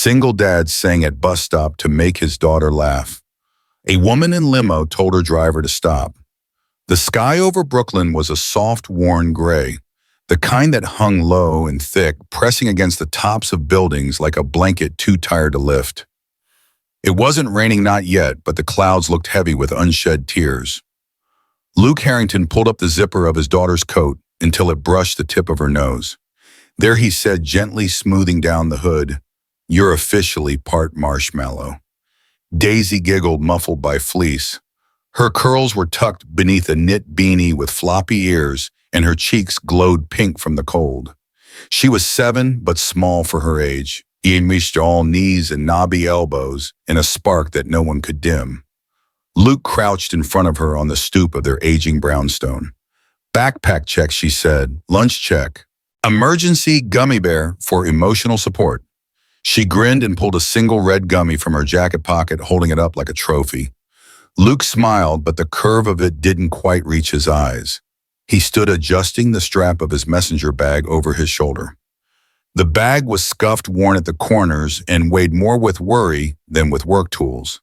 single dad sang at bus stop to make his daughter laugh. A woman in limo told her driver to stop. The sky over Brooklyn was a soft, worn gray, the kind that hung low and thick, pressing against the tops of buildings like a blanket too tired to lift. It wasn't raining, not yet, but the clouds looked heavy with unshed tears. Luke Harrington pulled up the zipper of his daughter's coat until it brushed the tip of her nose. There he said, gently smoothing down the hood, "You're officially part marshmallow." Daisy giggled, muffled by fleece. Her curls were tucked beneath a knit beanie with floppy ears, and her cheeks glowed pink from the cold. She was 7, but small for her age, all knees and knobby elbows, in a spark that no one could dim. Luke crouched in front of her on the stoop of their aging brownstone. "Backpack check," she said. "Lunch check. Emergency gummy bear for emotional support." She grinned and pulled a single red gummy from her jacket pocket, holding it up like a trophy. Luke smiled, but the curve of it didn't quite reach his eyes. He stood adjusting the strap of his messenger bag over his shoulder. The bag was scuffed, worn at the corners, and weighed more with worry than with work tools.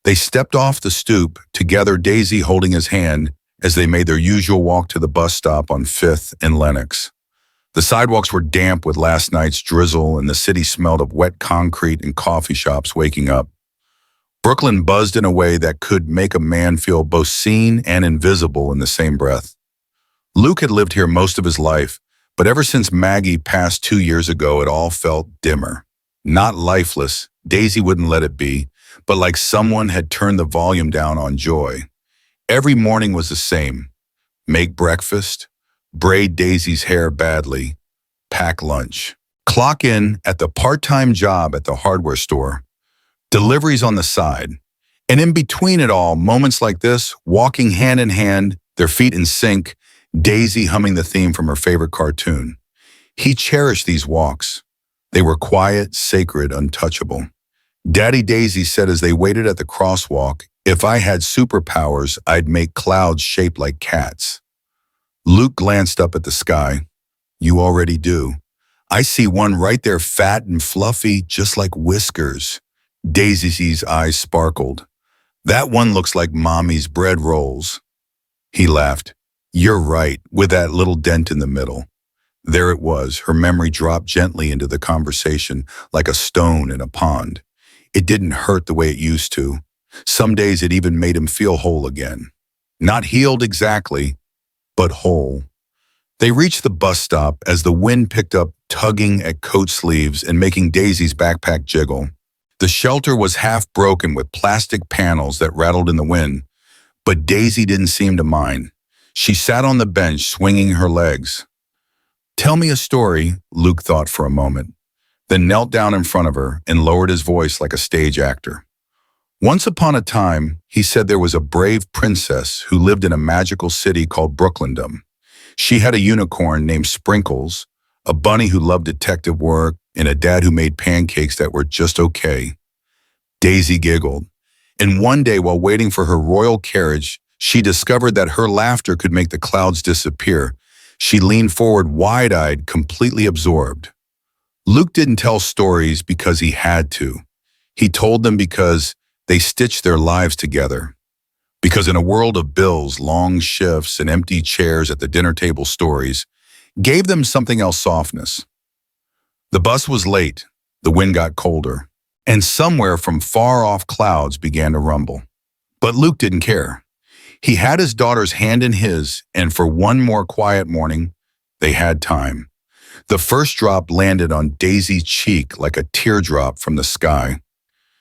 They stepped off the stoop, together, Daisy holding his hand as they made their usual walk to the bus stop on 5th and Lenox. The sidewalks were damp with last night's drizzle, and the city smelled of wet concrete and coffee shops waking up. Brooklyn buzzed in a way that could make a man feel both seen and invisible in the same breath. Luke had lived here most of his life, but ever since Maggie passed 2 years ago, it all felt dimmer. Not lifeless, Daisy wouldn't let it be, but like someone had turned the volume down on joy. Every morning was the same. Make breakfast, braid Daisy's hair badly, pack lunch, clock in at the part-time job at the hardware store, deliveries on the side, and in between it all, moments like this, walking hand in hand, their feet in sync, Daisy humming the theme from her favorite cartoon. He cherished these walks. They were quiet, sacred, untouchable. Daddy, Daisy said as they waited at the crosswalk, "If I had superpowers, I'd make clouds shaped like cats." Luke glanced up at the sky. "You already do. I see one right there, fat and fluffy, just like whiskers." Daisy's eyes sparkled. "That one looks like Mommy's bread rolls." He laughed. "You're right, with that little dent in the middle." There it was. Her memory dropped gently into the conversation like a stone in a pond. It didn't hurt the way it used to. Some days it even made him feel whole again. Not healed exactly, but whole. They reached the bus stop as the wind picked up, tugging at coat sleeves and making Daisy's backpack jiggle. The shelter was half broken with plastic panels that rattled in the wind, but Daisy didn't seem to mind. She sat on the bench, swinging her legs. "Tell me a story," Luke thought for a moment, then knelt down in front of her and lowered his voice like a stage actor. "Once upon a time," he said, "there was a brave princess who lived in a magical city called Brooklyndom. She had a unicorn named Sprinkles, a bunny who loved detective work, and a dad who made pancakes that were just okay." Daisy giggled. And one day, while waiting for her royal carriage, she discovered that her laughter could make the clouds disappear. She leaned forward, wide-eyed, completely absorbed. Luke didn't tell stories because he had to. He told them because they stitched their lives together. Because in a world of bills, long shifts, and empty chairs at the dinner table, stories gave them something else: softness. The bus was late, the wind got colder, and somewhere from far-off clouds began to rumble. But Luke didn't care. He had his daughter's hand in his, and for one more quiet morning, they had time. The first drop landed on Daisy's cheek like a teardrop from the sky.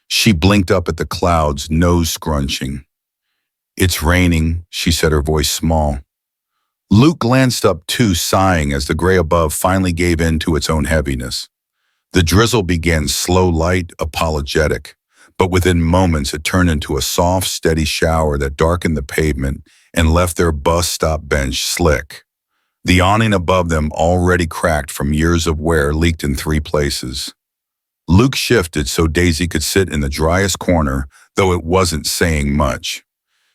She blinked up at the clouds, nose scrunching. "It's raining," she said, her voice small. Luke glanced up too, sighing as the gray above finally gave in to its own heaviness. The drizzle began slow, light, apologetic, but within moments it turned into a soft, steady shower that darkened the pavement and left their bus stop bench slick. The awning above them, already cracked from years of wear, leaked in 3 places. Luke shifted so Daisy could sit in the driest corner, though it wasn't saying much.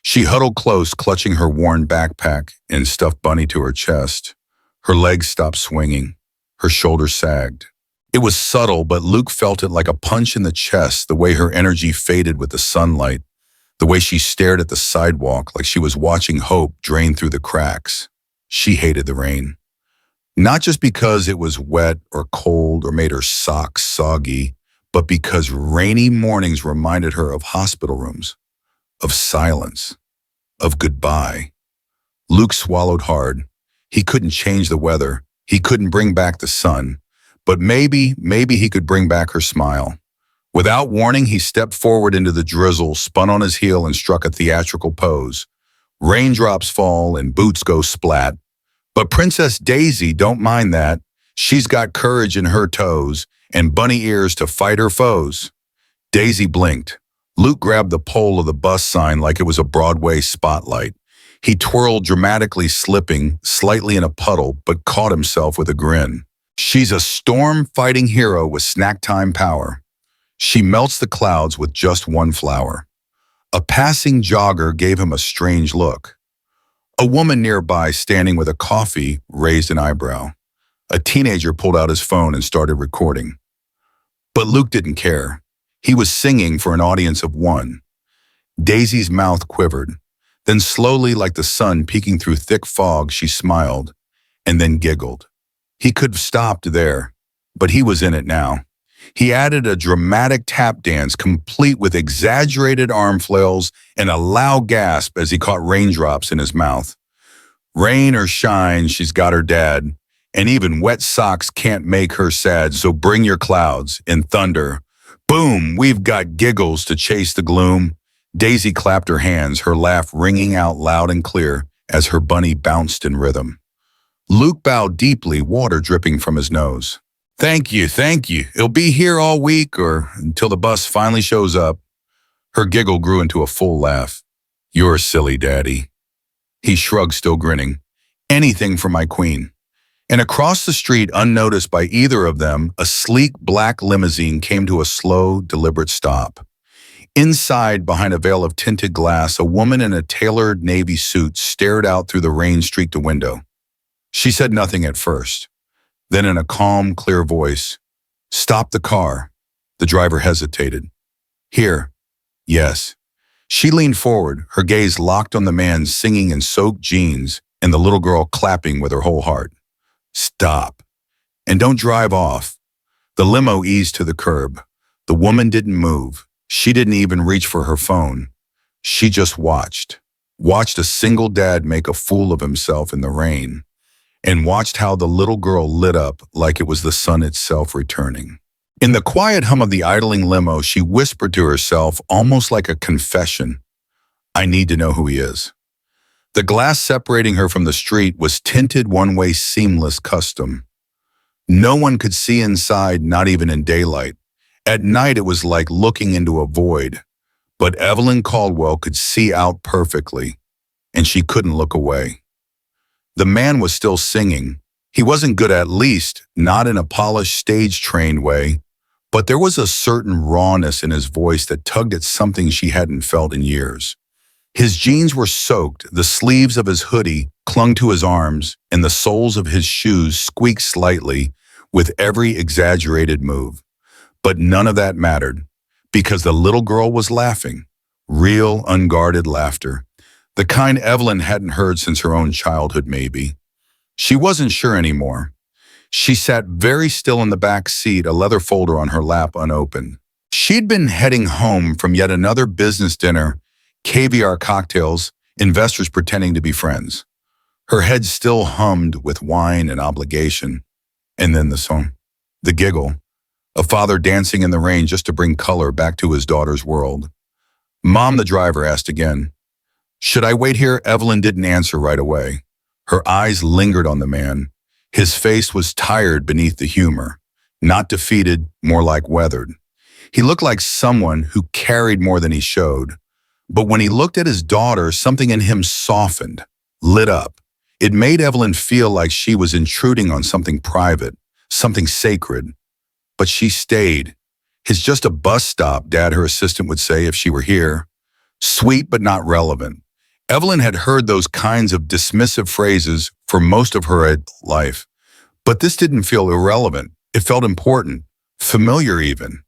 She huddled close, clutching her worn backpack and stuffed bunny to her chest. Her legs stopped swinging. Her shoulders sagged. It was subtle, but Luke felt it like a punch in the chest, the way her energy faded with the sunlight, the way she stared at the sidewalk like she was watching hope drain through the cracks. She hated the rain. Not just because it was wet or cold or made her socks soggy, but because rainy mornings reminded her of hospital rooms, of silence, of goodbye. Luke swallowed hard. He couldn't change the weather. He couldn't bring back the sun. But maybe he could bring back her smile. Without warning, he stepped forward into the drizzle, spun on his heel, and struck a theatrical pose. Raindrops fall and boots go splat. But Princess Daisy don't mind that. She's got courage in her toes and bunny ears to fight her foes. Daisy blinked. Luke grabbed the pole of the bus sign like it was a Broadway spotlight. He twirled dramatically, slipping slightly in a puddle, but caught himself with a grin. She's a storm-fighting hero with snack-time power. She melts the clouds with just one flower. A passing jogger gave him a strange look. A woman nearby, standing with a coffee, raised an eyebrow. A teenager pulled out his phone and started recording. But Luke didn't care. He was singing for an audience of one. Daisy's mouth quivered. Then slowly, like the sun peeking through thick fog, she smiled, and then giggled. He could have stopped there, but he was in it now. He added a dramatic tap dance, complete with exaggerated arm flails and a loud gasp as he caught raindrops in his mouth. Rain or shine, she's got her dad, and even wet socks can't make her sad, so bring your clouds in thunder. Boom, we've got giggles to chase the gloom. Daisy clapped her hands, her laugh ringing out loud and clear as her bunny bounced in rhythm. Luke bowed deeply, water dripping from his nose. Thank you. It'll be here all week or until the bus finally shows up. Her giggle grew into a full laugh. You're silly, Daddy. He shrugged, still grinning. Anything for my queen. And across the street, unnoticed by either of them, a sleek black limousine came to a slow, deliberate stop. Inside, behind a veil of tinted glass, a woman in a tailored navy suit stared out through the rain-streaked window. She said nothing at first. Then in a calm, clear voice, "Stop the car." The driver hesitated. "Here." "Yes." She leaned forward, her gaze locked on the man singing in soaked jeans and the little girl clapping with her whole heart. "Stop. And don't drive off." The limo eased to the curb. The woman didn't move. She didn't even reach for her phone. She just watched a single dad make a fool of himself in the rain, and watched how the little girl lit up like it was the sun itself returning. In the quiet hum of the idling limo, she whispered to herself, almost like a confession, "I need to know who he is." The glass separating her from the street was tinted one-way seamless custom. No one could see inside, not even in daylight. At night, it was like looking into a void. But Evelyn Caldwell could see out perfectly, and she couldn't look away. The man was still singing. He wasn't good, at least, not in a polished, stage-trained way, but there was a certain rawness in his voice that tugged at something she hadn't felt in years. His jeans were soaked, the sleeves of his hoodie clung to his arms, and the soles of his shoes squeaked slightly with every exaggerated move. But none of that mattered, because the little girl was laughing, real, unguarded laughter, the kind Evelyn hadn't heard since her own childhood, maybe. She wasn't sure anymore. She sat very still in the back seat, a leather folder on her lap unopened. She'd been heading home from yet another business dinner, caviar cocktails, investors pretending to be friends. Her head still hummed with wine and obligation. And then the song, the giggle. A father dancing in the rain just to bring color back to his daughter's world. "Mom," the driver asked again. "Should I wait here?" Evelyn didn't answer right away. Her eyes lingered on the man. His face was tired beneath the humor. Not defeated, more like weathered. He looked like someone who carried more than he showed. But when he looked at his daughter, something in him softened, lit up. It made Evelyn feel like she was intruding on something private, something sacred. But she stayed. "It's just a bus stop," Dad, her assistant, would say if she were here. Sweet but not relevant. Evelyn had heard those kinds of dismissive phrases for most of her life. But this didn't feel irrelevant. It felt important, familiar even.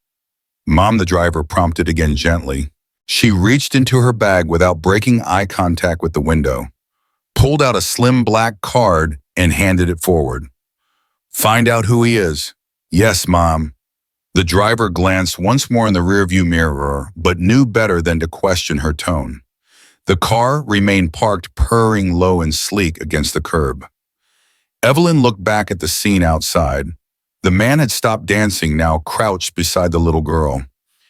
Mom, the driver prompted again gently. She reached into her bag without breaking eye contact with the window, pulled out a slim black card and handed it forward. Find out who he is. Yes, Mom. The driver glanced once more in the rearview mirror, but knew better than to question her tone. The car remained parked, purring low and sleek against the curb. Evelyn looked back at the scene outside. The man had stopped dancing, now crouched beside the little girl.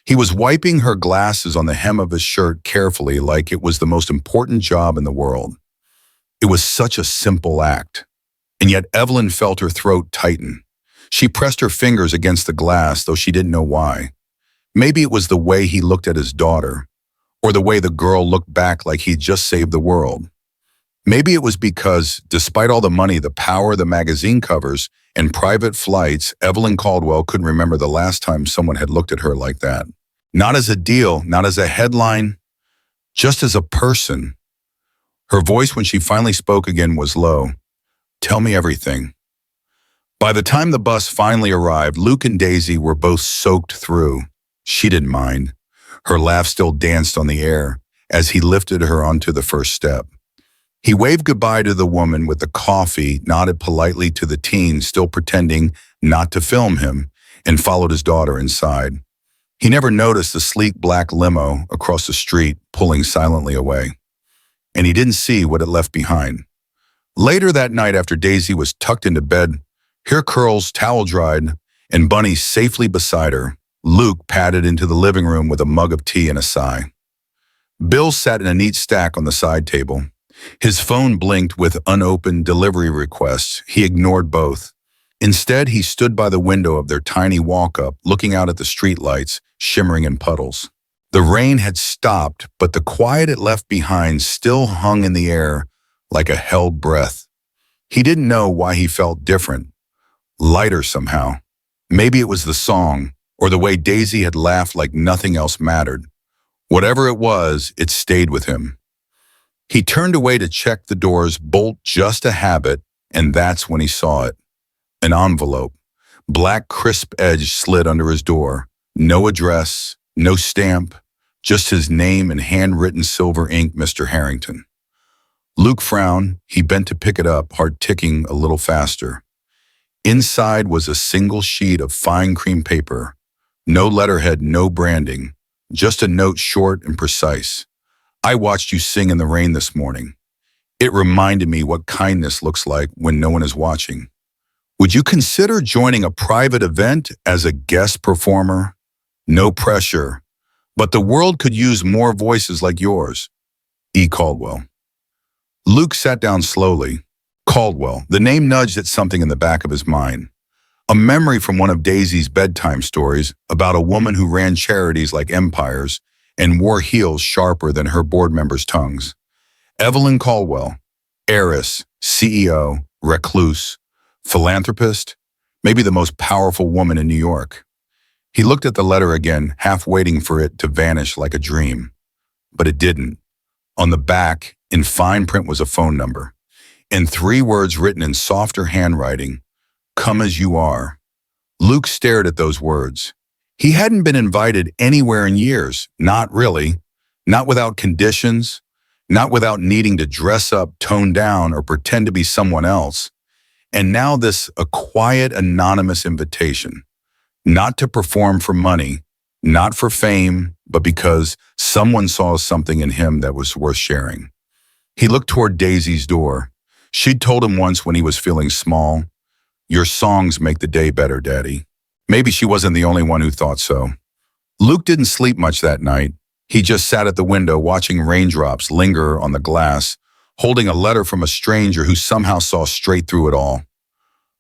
He was wiping her glasses on the hem of his shirt carefully, like it was the most important job in the world. It was such a simple act, and yet Evelyn felt her throat tighten. She pressed her fingers against the glass, though she didn't know why. Maybe it was the way he looked at his daughter, or the way the girl looked back like he'd just saved the world. Maybe it was because, despite all the money, the power, the magazine covers, and private flights, Evelyn Caldwell couldn't remember the last time someone had looked at her like that. Not as a deal, not as a headline, just as a person. Her voice when she finally spoke again was low. Tell me everything. By the time the bus finally arrived, Luke and Daisy were both soaked through. She didn't mind. Her laugh still danced on the air as he lifted her onto the first step. He waved goodbye to the woman with the coffee, nodded politely to the teen still pretending not to film him, and followed his daughter inside. He never noticed the sleek black limo across the street pulling silently away, and he didn't see what it left behind. Later that night, after Daisy was tucked into bed, hair curls, towel dried, and Bunny safely beside her, Luke padded into the living room with a mug of tea and a sigh. Bill sat in a neat stack on the side table. His phone blinked with unopened delivery requests. He ignored both. Instead, he stood by the window of their tiny walk-up, looking out at the streetlights, shimmering in puddles. The rain had stopped, but the quiet it left behind still hung in the air like a held breath. He didn't know why he felt different, lighter somehow. Maybe it was the song, or the way Daisy had laughed like nothing else mattered. Whatever it was, it stayed with him. He turned away to check the door's bolt, just a habit, and that's when he saw it. An envelope. Black crisp edge slid under his door. No address, no stamp, just his name in handwritten silver ink, Mr. Harrington. Luke frowned. He bent to pick it up, heart ticking a little faster. Inside was a single sheet of fine cream paper. No letterhead, no branding. Just a note, short and precise. I watched you sing in the rain this morning. It reminded me what kindness looks like when no one is watching. Would you consider joining a private event as a guest performer? No pressure, but the world could use more voices like yours. E. Caldwell. Luke sat down slowly. Caldwell, the name nudged at something in the back of his mind. A memory from one of Daisy's bedtime stories about a woman who ran charities like empires and wore heels sharper than her board members' tongues. Evelyn Caldwell, heiress, CEO, recluse, philanthropist, maybe the most powerful woman in New York. He looked at the letter again, half waiting for it to vanish like a dream. But it didn't. On the back, in fine print, was a phone number. In 3 words written in softer handwriting, "Come as you are." Luke stared at those words. He hadn't been invited anywhere in years, not really, not without conditions, not without needing to dress up, tone down, or pretend to be someone else. And now a quiet, anonymous invitation, not to perform for money, not for fame, but because someone saw something in him that was worth sharing. He looked toward Daisy's door. She'd told him once when he was feeling small, "Your songs make the day better, Daddy." Maybe she wasn't the only one who thought so. Luke didn't sleep much that night. He just sat at the window watching raindrops linger on the glass, holding a letter from a stranger who somehow saw straight through it all.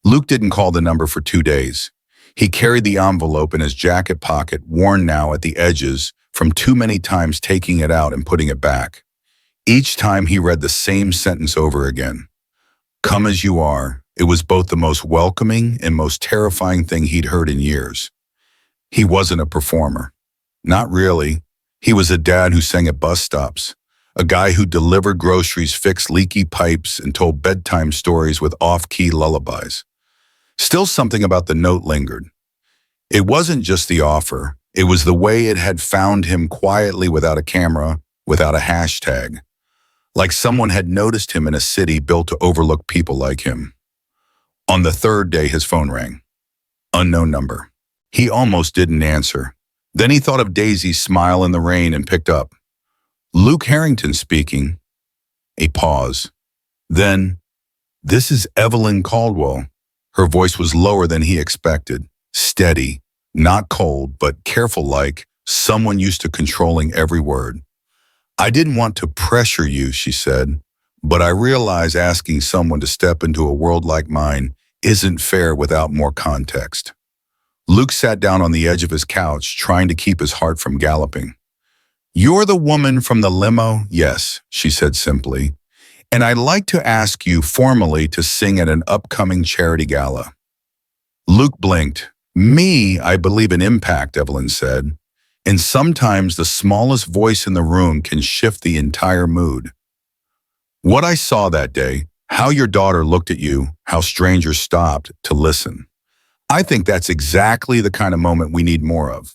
Luke didn't call the number for 2 days. He carried the envelope in his jacket pocket, worn now at the edges from too many times taking it out and putting it back. Each time he read the same sentence over again. "Come as you are." It was both the most welcoming and most terrifying thing he'd heard in years. He wasn't a performer. Not really. He was a dad who sang at bus stops, a guy who delivered groceries, fixed leaky pipes, and told bedtime stories with off-key lullabies. Still, something about the note lingered. It wasn't just the offer. It was the way it had found him quietly without a camera, without a hashtag. Like someone had noticed him in a city built to overlook people like him. On the third day, his phone rang. Unknown number. He almost didn't answer. Then he thought of Daisy's smile in the rain and picked up. Luke Harrington speaking. A pause. Then, "This is Evelyn Caldwell." Her voice was lower than he expected. Steady, not cold, but careful, like someone used to controlling every word. "I didn't want to pressure you," she said, "but I realize asking someone to step into a world like mine isn't fair without more context." Luke sat down on the edge of his couch, trying to keep his heart from galloping. "You're the woman from the limo?" "Yes," she said simply. "And I'd like to ask you formally to sing at an upcoming charity gala." Luke blinked. "Me, I believe in impact," Evelyn said. "And sometimes the smallest voice in the room can shift the entire mood." "What I saw that day, how your daughter looked at you, how strangers stopped to listen. I think that's exactly the kind of moment we need more of."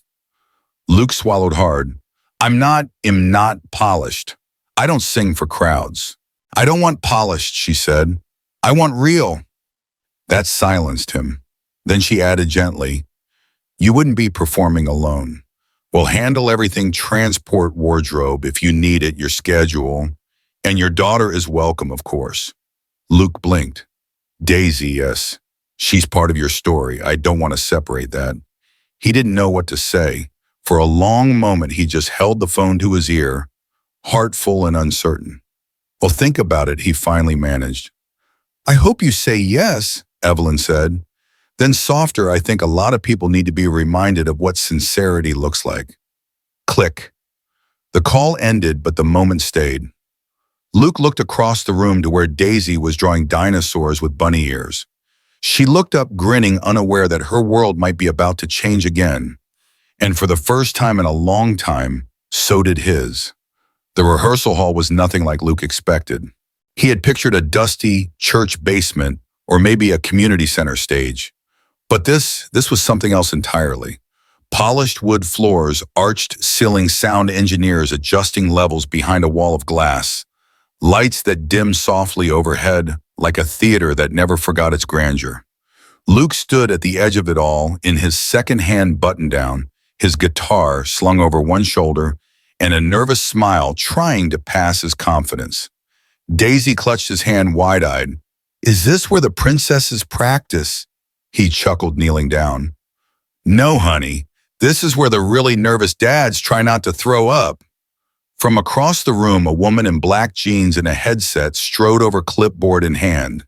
Luke swallowed hard. I'm not polished. I don't sing for crowds." "I don't want polished," she said. "I want real." That silenced him. Then she added gently, "You wouldn't be performing alone. We'll handle everything, transport, wardrobe, if you need it, your schedule. And your daughter is welcome, of course." Luke blinked. "Daisy, yes. She's part of your story. I don't want to separate that." He didn't know what to say. For a long moment, he just held the phone to his ear, heartful and uncertain. "Well, think about it," he finally managed. "I hope you say yes," Evelyn said. Then softer, "I think a lot of people need to be reminded of what sincerity looks like." Click. The call ended, but the moment stayed. Luke looked across the room to where Daisy was drawing dinosaurs with bunny ears. She looked up, grinning, unaware that her world might be about to change again. And for the first time in a long time, so did his. The rehearsal hall was nothing like Luke expected. He had pictured a dusty church basement or maybe a community center stage. But this was something else entirely. Polished wood floors, arched ceiling, sound engineers adjusting levels behind a wall of glass. Lights that dimmed softly overhead, like a theater that never forgot its grandeur. Luke stood at the edge of it all in his second-hand button-down, his guitar slung over one shoulder, and a nervous smile trying to pass as confidence. Daisy clutched his hand wide-eyed. "Is this where the princesses practice?" He chuckled, kneeling down. "No, honey. This is where the really nervous dads try not to throw up." From across the room, a woman in black jeans and a headset strode over, clipboard in hand.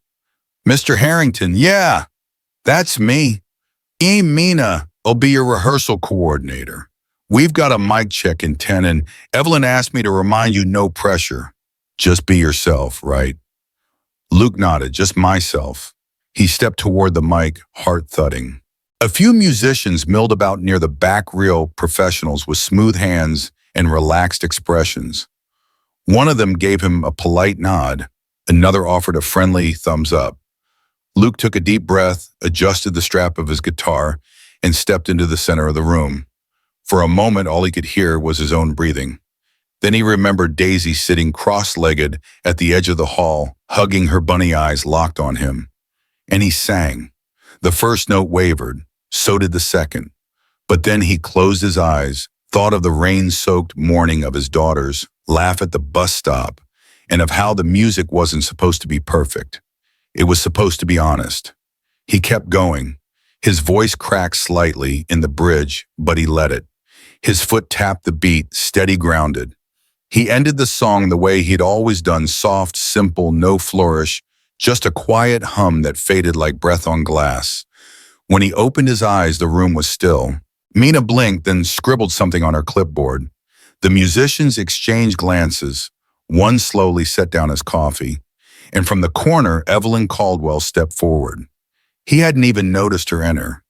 "Mr. Harrington, yeah, that's me. Mina will be your rehearsal coordinator. We've got a mic check in 10, and Evelyn asked me to remind you, no pressure. Just be yourself, right?" Luke nodded. "Just myself." He stepped toward the mic, heart thudding. A few musicians milled about near the back reel, professionals with smooth hands and relaxed expressions. One of them gave him a polite nod. Another offered a friendly thumbs up. Luke took a deep breath, adjusted the strap of his guitar, and stepped into the center of the room. For a moment, all he could hear was his own breathing. Then he remembered Daisy sitting cross-legged at the edge of the hall, hugging, her bunny eyes locked on him. And he sang. The first note wavered, so did the second. But then he closed his eyes, thought of the rain-soaked morning of his daughters, laugh at the bus stop, and of how the music wasn't supposed to be perfect. It was supposed to be honest. He kept going. His voice cracked slightly in the bridge, but he let it. His foot tapped the beat, steady, grounded. He ended the song the way he'd always done, soft, simple, no flourish, just a quiet hum that faded like breath on glass. When he opened his eyes, the room was still. Mina blinked, then scribbled something on her clipboard. The musicians exchanged glances. One slowly set down his coffee. And from the corner, Evelyn Caldwell stepped forward. He hadn't even noticed her enter.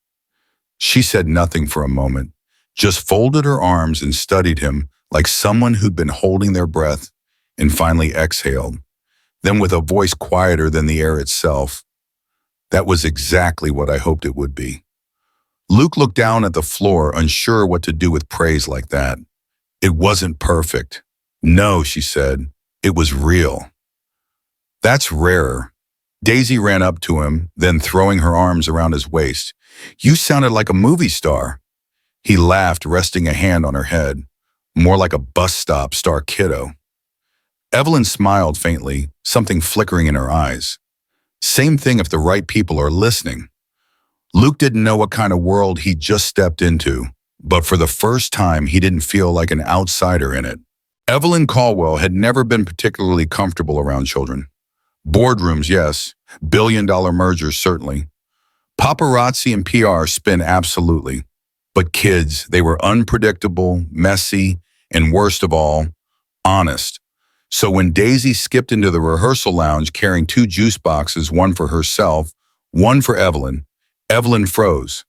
She said nothing for a moment, just folded her arms and studied him like someone who'd been holding their breath, and finally exhaled. Then with a voice quieter than the air itself, That was exactly what I hoped it would be. Luke looked down at the floor, unsure what to do with praise like that. It wasn't perfect. No, she said. It was real. That's rarer. Daisy ran up to him, then throwing her arms around his waist. You sounded like a movie star. He laughed, resting a hand on her head. More like a bus stop star kiddo. Evelyn smiled faintly, something flickering in her eyes. Same thing if the right people are listening. Luke didn't know what kind of world he'd just stepped into, but for the first time he didn't feel like an outsider in it. Evelyn Caldwell had never been particularly comfortable around children. Boardrooms, yes. Billion-dollar mergers, certainly. Paparazzi and PR spin, absolutely. But kids, they were unpredictable, messy, and worst of all, honest. So when Daisy skipped into the rehearsal lounge carrying 2 juice boxes, one for herself, one for Evelyn, Evelyn froze.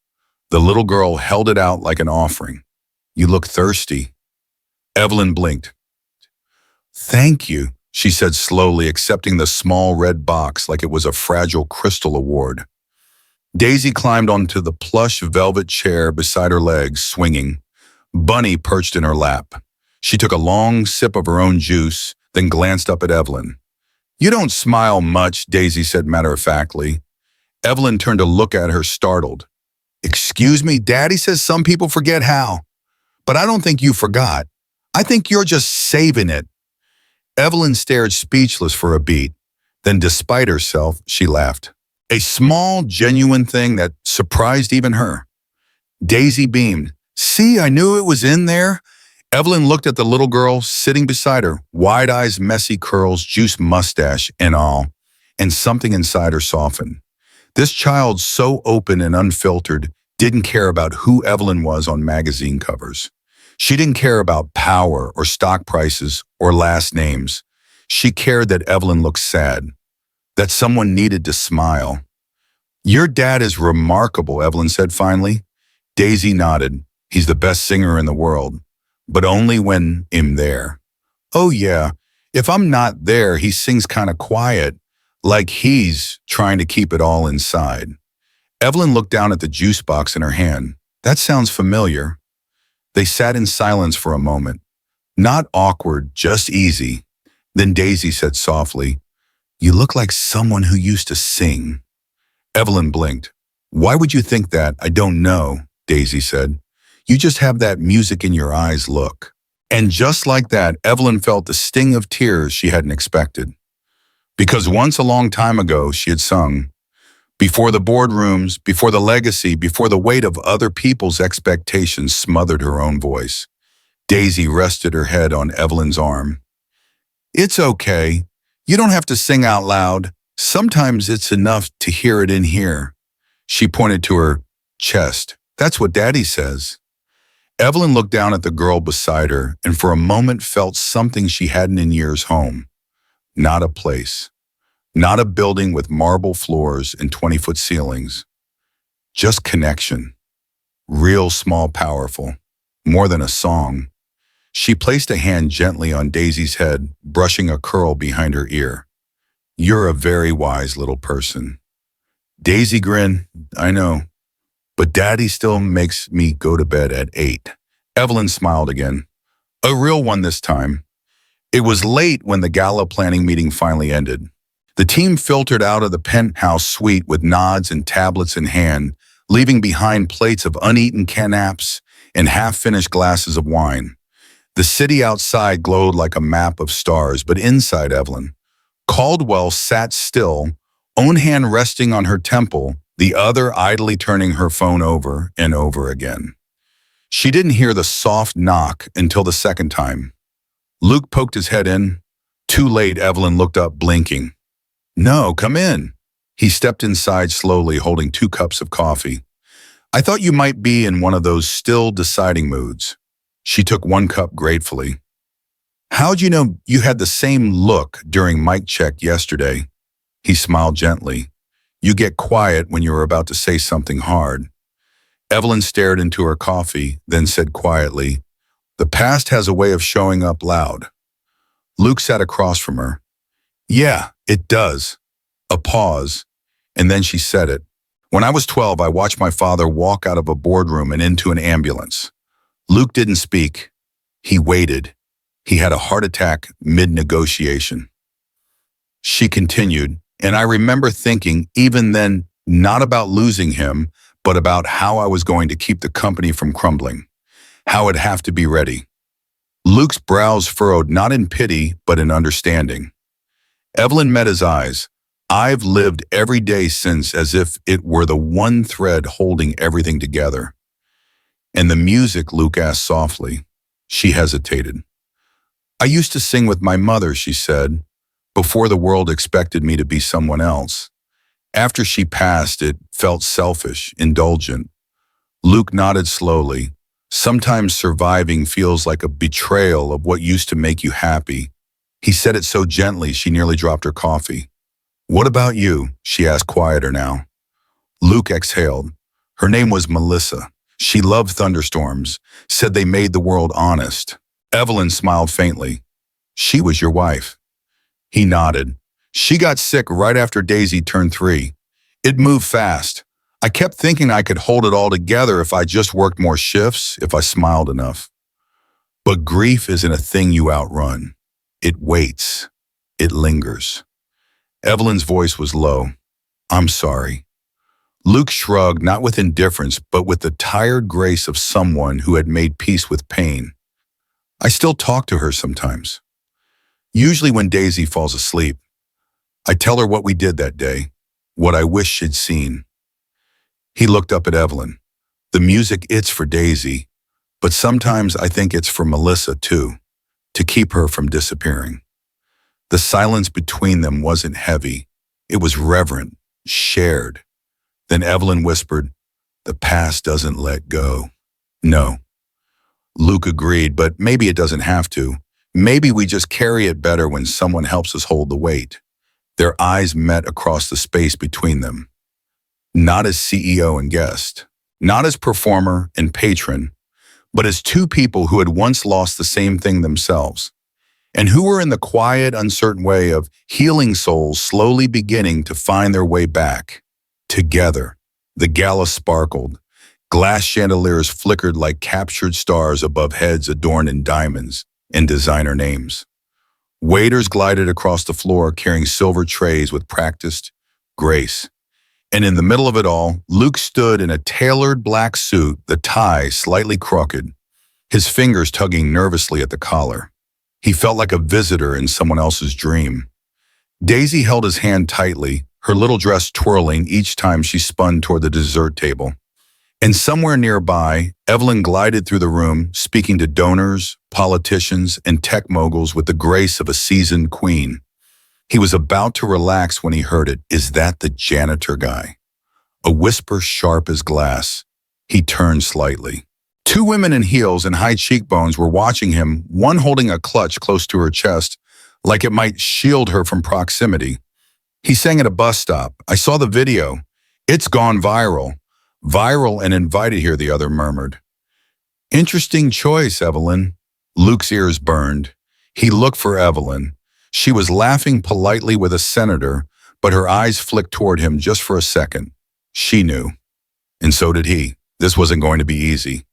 The little girl held it out like an offering. You look thirsty. Evelyn blinked. Thank you, she said slowly, accepting the small red box like it was a fragile crystal award. Daisy climbed onto the plush velvet chair beside her legs, swinging. Bunny perched in her lap. She took a long sip of her own juice, then glanced up at Evelyn. You don't smile much, Daisy said matter-of-factly. Evelyn turned to look at her, startled. Excuse me, Daddy says some people forget how. But I don't think you forgot. I think you're just saving it. Evelyn stared speechless for a beat. Then, despite herself, she laughed. A small, genuine thing that surprised even her. Daisy beamed. See, I knew it was in there. Evelyn looked at the little girl sitting beside her, wide eyes, messy curls, juice mustache, and all, and something inside her softened. This child, so open and unfiltered, didn't care about who Evelyn was on magazine covers. She didn't care about power or stock prices or last names. She cared that Evelyn looked sad, that someone needed to smile. Your dad is remarkable, Evelyn said finally. Daisy nodded. He's the best singer in the world, but only when I'm there. Oh yeah, if I'm not there, he sings kind of quiet, like he's trying to keep it all inside. Evelyn looked down at the juice box in her hand. That sounds familiar. They sat in silence for a moment. Not awkward, just easy. Then Daisy said softly, You look like someone who used to sing. Evelyn blinked. Why would you think that? I don't know, Daisy said. You just have that music in your eyes look. And just like that, Evelyn felt the sting of tears she hadn't expected. Because once a long time ago, she had sung. Before the boardrooms, before the legacy, before the weight of other people's expectations smothered her own voice. Daisy rested her head on Evelyn's arm. It's okay. You don't have to sing out loud. Sometimes it's enough to hear it in here. She pointed to her chest. That's what Daddy says. Evelyn looked down at the girl beside her and for a moment felt something she hadn't in years home. Not a place. Not a building with marble floors and 20-foot ceilings. Just connection. Real, small, powerful. More than a song. She placed a hand gently on Daisy's head, brushing a curl behind her ear. You're a very wise little person. Daisy grinned. I know. But Daddy still makes me go to bed at 8. Evelyn smiled again. A real one this time. It was late when the gala planning meeting finally ended. The team filtered out of the penthouse suite with nods and tablets in hand, leaving behind plates of uneaten canapes and half-finished glasses of wine. The city outside glowed like a map of stars, but inside Evelyn, Caldwell sat still, one hand resting on her temple, the other idly turning her phone over and over again. She didn't hear the soft knock until the second time. Luke poked his head in. Too late, Evelyn looked up, blinking. No, come in. He stepped inside slowly, holding 2 cups of coffee. I thought you might be in one of those still deciding moods. She took 1 cup gratefully. How'd you know you had the same look during mic check yesterday? He smiled gently. You get quiet when you're about to say something hard. Evelyn stared into her coffee, then said quietly, The past has a way of showing up loud. Luke sat across from her. Yeah, it does. A pause, And then she said it. When I was 12, I watched my father walk out of a boardroom and into an ambulance. Luke didn't speak. He waited. He had a heart attack mid-negotiation. She continued, and I remember thinking, even then, not about losing him, but about how I was going to keep the company from crumbling, how I'd have to be ready. Luke's brows furrowed not in pity, but in understanding. Evelyn met his eyes. I've lived every day since as if it were the one thread holding everything together. And the music, Luke asked softly. She hesitated. I used to sing with my mother, she said, before the world expected me to be someone else. After she passed, it felt selfish, indulgent. Luke nodded slowly. Sometimes surviving feels like a betrayal of what used to make you happy. He said it so gently she nearly dropped her coffee. What about you? She asked, quieter now. Luke exhaled. Her name was Melissa. She loved thunderstorms, said they made the world honest. Evelyn smiled faintly. She was your wife. He nodded. She got sick right after Daisy turned 3. It moved fast. I kept thinking I could hold it all together if I just worked more shifts, if I smiled enough. But grief isn't a thing you outrun. It waits. It lingers. Evelyn's voice was low. I'm sorry. Luke shrugged, not with indifference, but with the tired grace of someone who had made peace with pain. I still talk to her sometimes. Usually when Daisy falls asleep. I tell her what we did that day, what I wish she'd seen. He looked up at Evelyn. The music, it's for Daisy, but sometimes I think it's for Melissa too, to keep her from disappearing. The silence between them wasn't heavy. It was reverent, shared. Then Evelyn whispered, the past doesn't let go. No. Luke agreed, but maybe it doesn't have to. Maybe we just carry it better when someone helps us hold the weight. Their eyes met across the space between them. Not as CEO and guest, not as performer and patron, but as two people who had once lost the same thing themselves, and who were in the quiet, uncertain way of healing souls slowly beginning to find their way back. Together, the gala sparkled. Glass chandeliers flickered like captured stars above heads adorned in diamonds and designer names. Waiters glided across the floor carrying silver trays with practiced grace. And in the middle of it all, Luke stood in a tailored black suit, the tie slightly crooked, his fingers tugging nervously at the collar. He felt like a visitor in someone else's dream. Daisy held his hand tightly, her little dress twirling each time she spun toward the dessert table. And somewhere nearby, Evelyn glided through the room, speaking to donors, politicians, and tech moguls with the grace of a seasoned queen. He was about to relax when he heard it. Is that the janitor guy? A whisper sharp as glass. He turned slightly. 2 women in heels and high cheekbones were watching him, one holding a clutch close to her chest, like it might shield her from proximity. He sang at a bus stop. I saw the video. It's gone viral. Viral and invited here, the other murmured. Interesting choice, Evelyn. Luke's ears burned. He looked for Evelyn. She was laughing politely with a senator, but her eyes flicked toward him just for a second. She knew. And so did he. This wasn't going to be easy.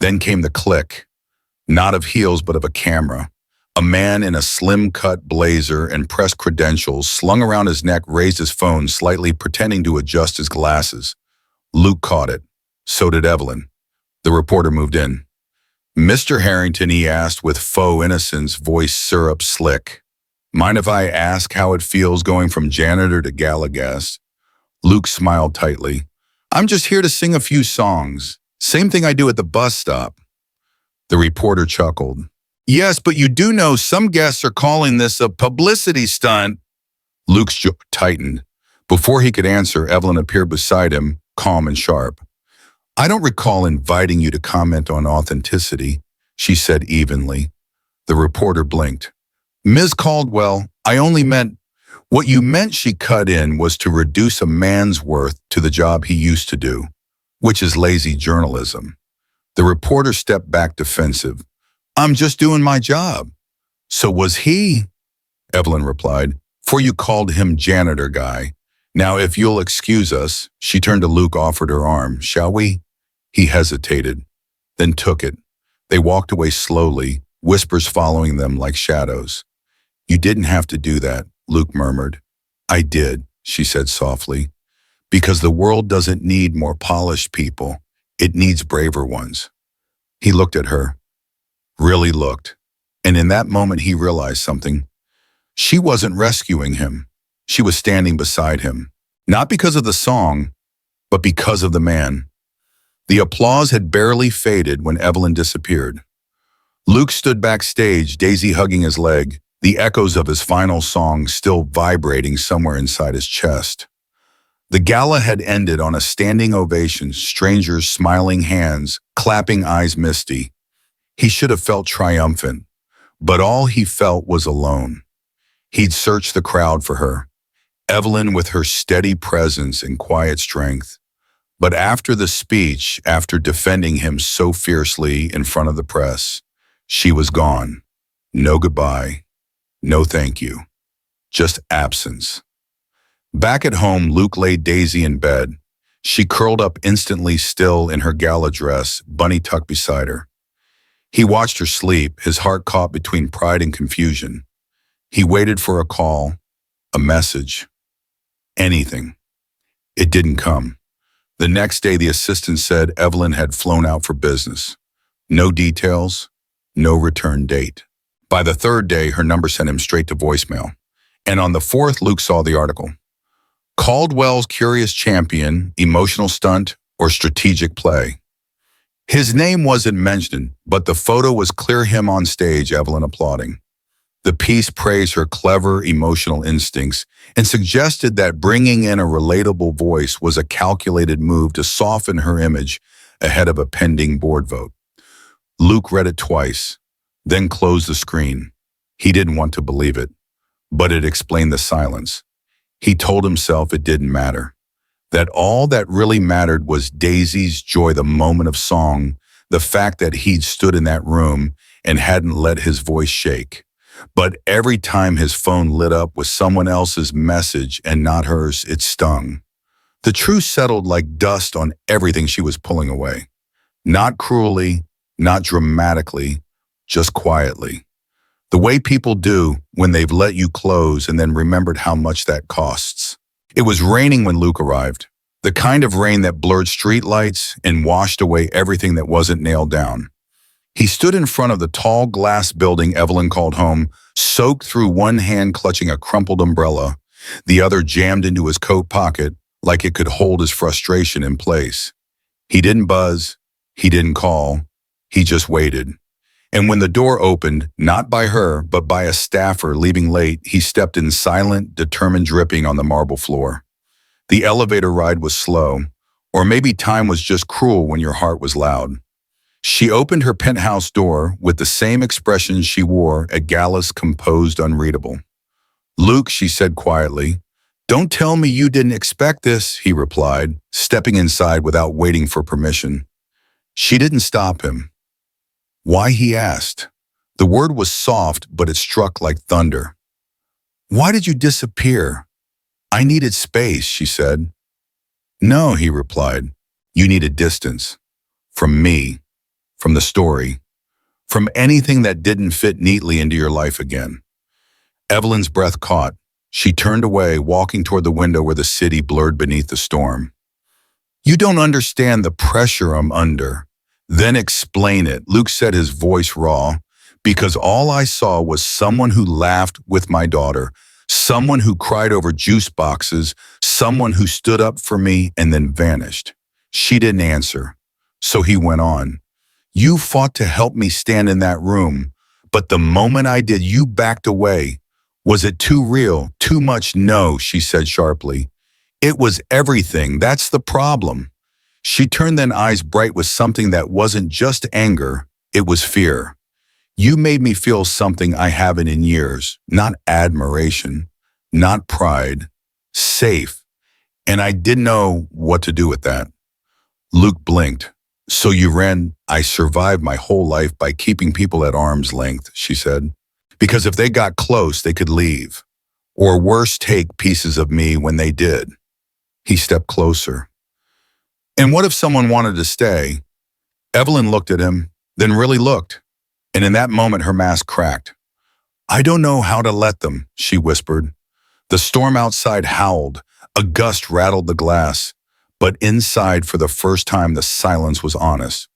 Then came the click. Not of heels, but of a camera. A man in a slim-cut blazer and pressed credentials slung around his neck raised his phone slightly, pretending to adjust his glasses. Luke caught it. So did Evelyn. The reporter moved in. Mr. Harrington, he asked with faux innocence, voice syrup slick. Mind if I ask how it feels going from janitor to gala guest? Luke smiled tightly. I'm just here to sing a few songs. Same thing I do at the bus stop. The reporter chuckled. Yes, but you do know some guests are calling this a publicity stunt. Luke's jaw tightened. Before he could answer, Evelyn appeared beside him, calm and sharp. I don't recall inviting you to comment on authenticity, she said evenly. The reporter blinked. Ms. Caldwell, I only meant, what you meant, she cut in, was to reduce a man's worth to the job he used to do, which is lazy journalism. The reporter stepped back defensive. I'm just doing my job. So was he? Evelyn replied, for you called him janitor guy. Now, if you'll excuse us, she turned to Luke, offered her arm. Shall we? He hesitated, then took it. They walked away slowly, whispers following them like shadows. You didn't have to do that, Luke murmured. I did, she said softly, because the world doesn't need more polished people. It needs braver ones. He looked at her, really looked, and in that moment he realized something. She wasn't rescuing him. She was standing beside him, not because of the song, but because of the man. The applause had barely faded when Evelyn disappeared. Luke stood backstage, Daisy hugging his leg, the echoes of his final song still vibrating somewhere inside his chest. The gala had ended on a standing ovation, strangers smiling hands, clapping eyes misty. He should have felt triumphant, but all he felt was alone. He'd searched the crowd for her, Evelyn with her steady presence and quiet strength. But after the speech, after defending him so fiercely in front of the press, she was gone. No goodbye, no thank you, just absence. Back at home, Luke laid Daisy in bed. She curled up instantly still in her gala dress, bunny tucked beside her. He watched her sleep, his heart caught between pride and confusion. He waited for a call, a message, anything. It didn't come. The next day, the assistant said Evelyn had flown out for business. No details, no return date. By the third day, her number sent him straight to voicemail. And on the fourth, Luke saw the article. Caldwell's curious champion, emotional stunt, or strategic play. His name wasn't mentioned, but the photo was clear him on stage, Evelyn applauding. The piece praised her clever emotional instincts and suggested that bringing in a relatable voice was a calculated move to soften her image ahead of a pending board vote. Luke read it twice, then closed the screen. He didn't want to believe it, but it explained the silence. He told himself it didn't matter, that all that really mattered was Daisy's joy, the moment of song, the fact that he'd stood in that room and hadn't let his voice shake. But every time his phone lit up with someone else's message and not hers, it stung. The truth settled like dust on everything she was pulling away. Not cruelly, not dramatically, just quietly. The way people do when they've let you close and then remembered how much that costs. It was raining when Luke arrived, the kind of rain that blurred streetlights and washed away everything that wasn't nailed down. He stood in front of the tall glass building Evelyn called home, soaked through, one hand clutching a crumpled umbrella, the other jammed into his coat pocket like it could hold his frustration in place. He didn't buzz, he didn't call, he just waited. And when the door opened, not by her, but by a staffer leaving late, he stepped in silent, determined, dripping on the marble floor. The elevator ride was slow, or maybe time was just cruel when your heart was loud. She opened her penthouse door with the same expression she wore at galas, composed, unreadable. Luke, she said quietly. Don't tell me you didn't expect this, he replied, stepping inside without waiting for permission. She didn't stop him. Why, he asked. The word was soft, but it struck like thunder. Why did you disappear? I needed space, she said. No, he replied. You needed distance. From me. From the story, from anything that didn't fit neatly into your life again. Evelyn's breath caught. She turned away, walking toward the window where the city blurred beneath the storm. You don't understand the pressure I'm under. Then explain it, Luke said, his voice raw, because all I saw was someone who laughed with my daughter, someone who cried over juice boxes, someone who stood up for me and then vanished. She didn't answer, so he went on. You fought to help me stand in that room, but the moment I did, you backed away. Was it too real, too much? No, she said sharply. It was everything. That's the problem. She turned then, eyes bright with something that wasn't just anger, it was fear. You made me feel something I haven't in years, not admiration, not pride, safe. And I didn't know what to do with that. Luke blinked. So you ran. I survived my whole life by keeping people at arm's length, she said. Because if they got close, they could leave. Or worse, take pieces of me when they did. He stepped closer. And what if someone wanted to stay? Evelyn looked at him, then really looked. And in that moment, her mask cracked. I don't know how to let them, she whispered. The storm outside howled. A gust rattled the glass. But inside, for the first time, the silence was honest.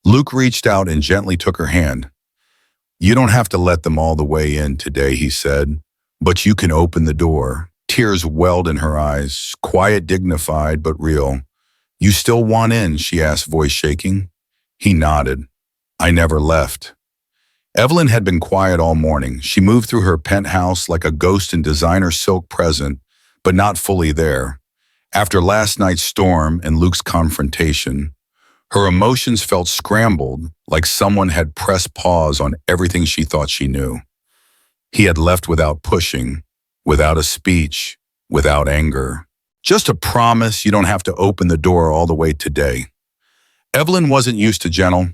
Luke reached out and gently took her hand. You don't have to let them all the way in today, he said, but you can open the door. Tears welled in her eyes, quiet, dignified, but real. You still want in, she asked, voice shaking. He nodded. I never left. Evelyn had been quiet all morning. She moved through her penthouse like a ghost in designer silk present, but not fully there. After last night's storm and Luke's confrontation, her emotions felt scrambled, like someone had pressed pause on everything she thought she knew. He had left without pushing, without a speech, without anger. Just a promise you don't have to open the door all the way today. Evelyn wasn't used to gentle,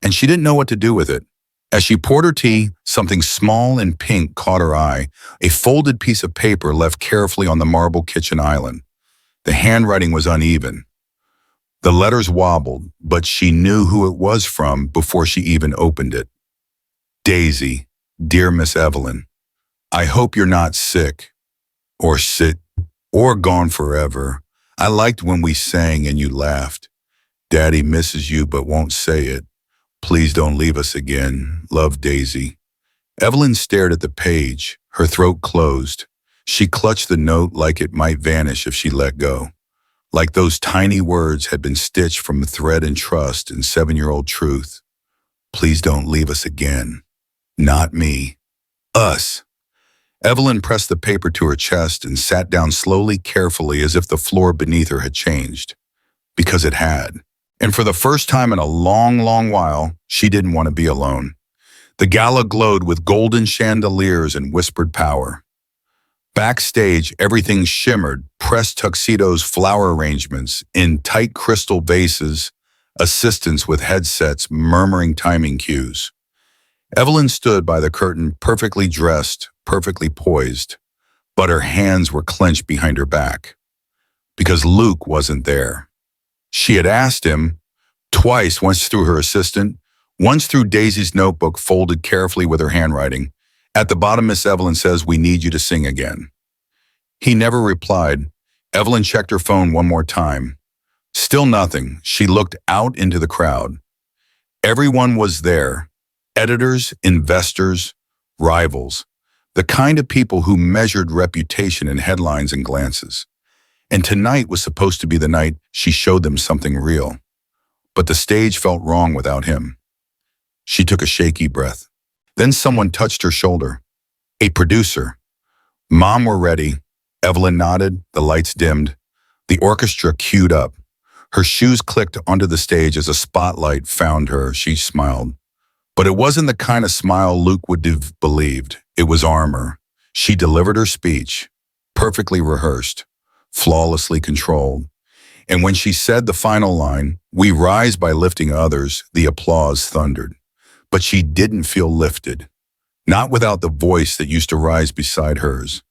and she didn't know what to do with it. As she poured her tea, something small and pink caught her eye, a folded piece of paper left carefully on the marble kitchen island. The handwriting was uneven. The letters wobbled, but she knew who it was from before she even opened it. Daisy, dear Miss Evelyn, I hope you're not sick, or gone forever. I liked when we sang and you laughed. Daddy misses you but won't say it. Please don't leave us again. Love, Daisy. Evelyn stared at the page, her throat closed. She clutched the note like it might vanish if she let go. Like those tiny words had been stitched from thread and trust and 7-year-old truth. Please don't leave us again. Not me. Us. Evelyn pressed the paper to her chest and sat down slowly, carefully, as if the floor beneath her had changed. Because it had. And for the first time in a long, long while, she didn't want to be alone. The gala glowed with golden chandeliers and whispered power. Backstage, everything shimmered, pressed tuxedos, flower arrangements in tight crystal vases, assistants with headsets murmuring timing cues. Evelyn stood by the curtain, perfectly dressed, perfectly poised, but her hands were clenched behind her back. Because Luke wasn't there. She had asked him twice, once through her assistant, once through Daisy's notebook folded carefully with her handwriting. At the bottom, Miss Evelyn says, we need you to sing again. He never replied. Evelyn checked her phone one more time. Still nothing. She looked out into the crowd. Everyone was there. Editors, investors, rivals. The kind of people who measured reputation in headlines and glances. And tonight was supposed to be the night she showed them something real. But the stage felt wrong without him. She took a shaky breath. Then someone touched her shoulder. A producer. Mom, we're ready. Evelyn nodded, the lights dimmed. The orchestra queued up. Her shoes clicked onto the stage as a spotlight found her. She smiled. But it wasn't the kind of smile Luke would have believed. It was armor. She delivered her speech, perfectly rehearsed, flawlessly controlled. And when she said the final line, we rise by lifting others, the applause thundered. But she didn't feel lifted. Not without the voice that used to rise beside hers.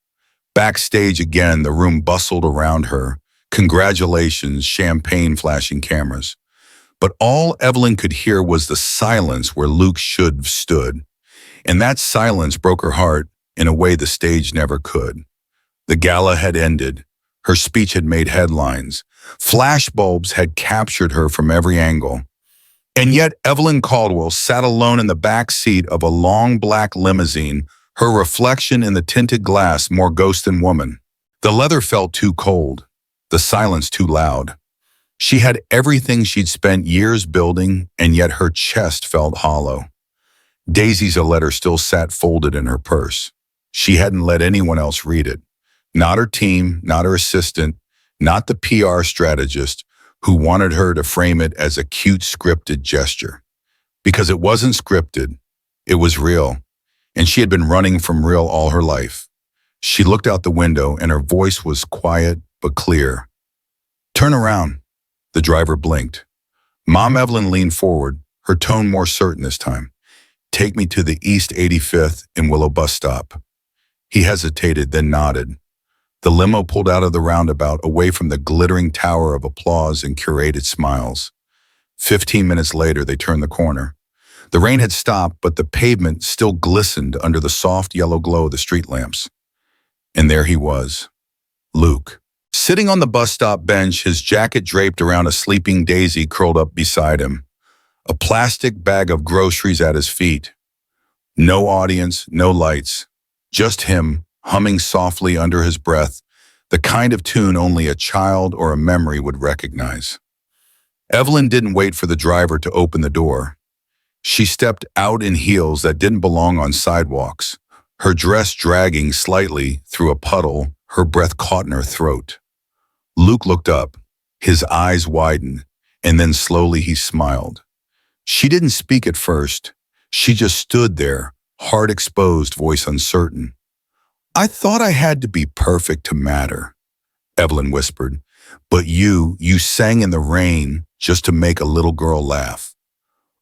Backstage again, the room bustled around her. Congratulations, champagne flashing cameras. But all Evelyn could hear was the silence where Luke should have stood. And that silence broke her heart in a way the stage never could. The gala had ended. Her speech had made headlines. Flashbulbs had captured her from every angle. And yet Evelyn Caldwell sat alone in the back seat of a long black limousine, her reflection in the tinted glass more ghost than woman. The leather felt too cold, the silence too loud. She had everything she'd spent years building, and yet her chest felt hollow. Daisy's letter still sat folded in her purse. She hadn't let anyone else read it. Not her team, not her assistant, not the PR strategist who wanted her to frame it as a cute scripted gesture. Because it wasn't scripted, it was real. And she had been running from real all her life. She looked out the window and her voice was quiet but clear. Turn around. The driver blinked. Mom Evelyn leaned forward, her tone more certain this time. Take me to the East 85th and Willow bus stop. He hesitated, then nodded. The limo pulled out of the roundabout, away from the glittering tower of applause and curated smiles. 15 minutes later, they turned the corner. The rain had stopped, but the pavement still glistened under the soft yellow glow of the street lamps. And there he was, Luke, sitting on the bus stop bench, his jacket draped around a sleeping Daisy curled up beside him, a plastic bag of groceries at his feet. No audience, no lights, just him, humming softly under his breath, the kind of tune only a child or a memory would recognize. Evelyn didn't wait for the driver to open the door. She stepped out in heels that didn't belong on sidewalks, her dress dragging slightly through a puddle, her breath caught in her throat. Luke looked up, his eyes widened, and then slowly he smiled. She didn't speak at first. She just stood there, heart exposed, voice uncertain. "I thought I had to be perfect to matter," Evelyn whispered. "But you sang in the rain just to make a little girl laugh."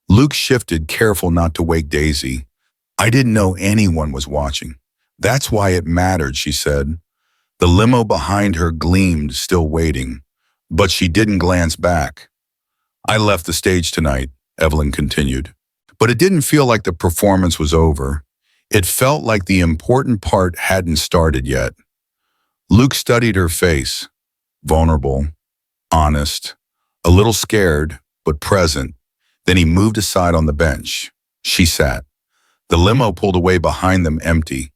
Luke shifted, careful not to wake Daisy. "I didn't know anyone was watching. That's why it mattered," she said. The limo behind her gleamed, still waiting, but she didn't glance back. "I left the stage tonight," Evelyn continued. But it didn't feel like the performance was over. It felt like the important part hadn't started yet. Luke studied her face, vulnerable, honest, a little scared, but present. Then he moved aside on the bench. She sat. The limo pulled away behind them, empty.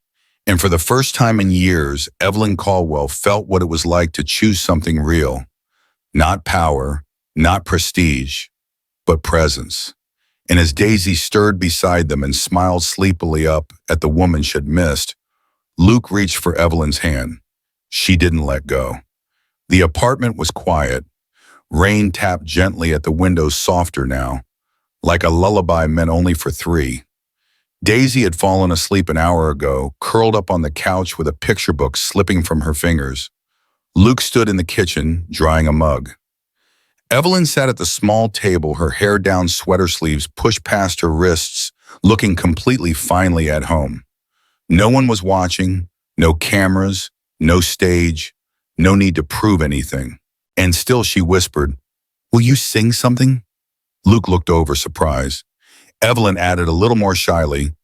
And for the first time in years, Evelyn Caldwell felt what it was like to choose something real. Not power, not prestige, but presence. And as Daisy stirred beside them and smiled sleepily up at the woman she'd missed, Luke reached for Evelyn's hand. She didn't let go. The apartment was quiet. Rain tapped gently at the windows, softer now, like a lullaby meant only for three. Daisy had fallen asleep an hour ago, curled up on the couch with a picture book slipping from her fingers. Luke stood in the kitchen, drying a mug. Evelyn sat at the small table, her hair down, sweater sleeves pushed past her wrists, looking completely finally at home. No one was watching, no cameras, no stage, no need to prove anything. And still she whispered, "Will you sing something?" Luke looked over, surprised. Evelyn added a little more shyly,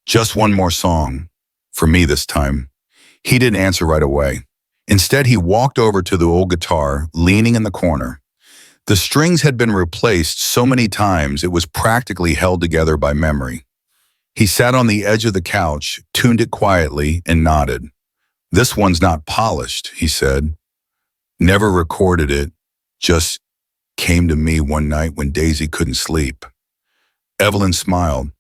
"Just one more song, for me this time." He didn't answer right away. Instead, he walked over to the old guitar, leaning in the corner. The strings had been replaced so many times it was practically held together by memory. He sat on the edge of the couch, tuned it quietly, and nodded. "This one's not polished," he said. "Never recorded it, just came to me one night when Daisy couldn't sleep." Evelyn smiled.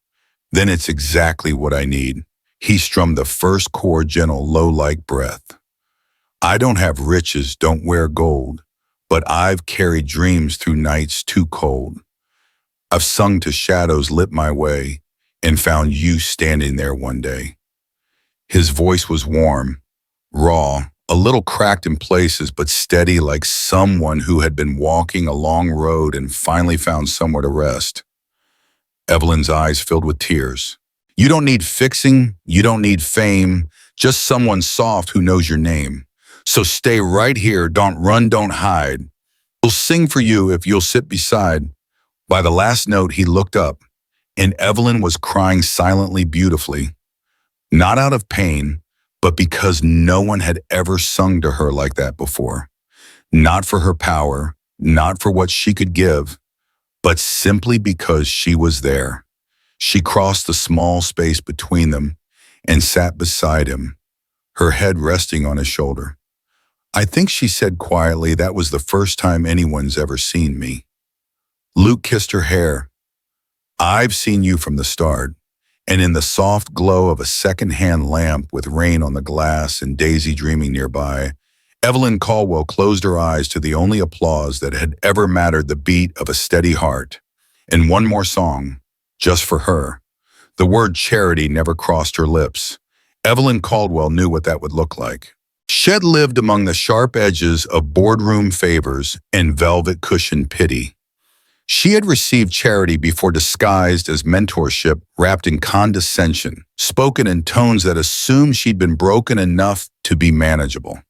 "Then it's exactly what I need." He strummed the first chord, gentle, low like breath. "I don't have riches, don't wear gold, but I've carried dreams through nights too cold. I've sung to shadows lit my way and found you standing there one day." His voice was warm, raw, a little cracked in places, but steady, like someone who had been walking a long road and finally found somewhere to rest. Evelyn's eyes filled with tears. "You don't need fixing, you don't need fame, just someone soft who knows your name. So stay right here, don't run, don't hide. We'll sing for you if you'll sit beside." By the last note, he looked up, and Evelyn was crying silently, beautifully. Not out of pain, but because no one had ever sung to her like that before. Not for her power, not for what she could give, but simply because she was there. She crossed the small space between them and sat beside him, her head resting on his shoulder. "I think," she said quietly, "that was the first time anyone's ever seen me." Luke kissed her hair. "I've seen you from the start." And in the soft glow of a second-hand lamp with rain on the glass and Daisy dreaming nearby, Evelyn Caldwell closed her eyes to the only applause that had ever mattered, the beat of a steady heart. And one more song, just for her. The word charity never crossed her lips. Evelyn Caldwell knew what that would look like. Shed lived among the sharp edges of boardroom favors and velvet-cushioned pity. She had received charity before, disguised as mentorship, wrapped in condescension, spoken in tones that assumed she'd been broken enough to be manageable.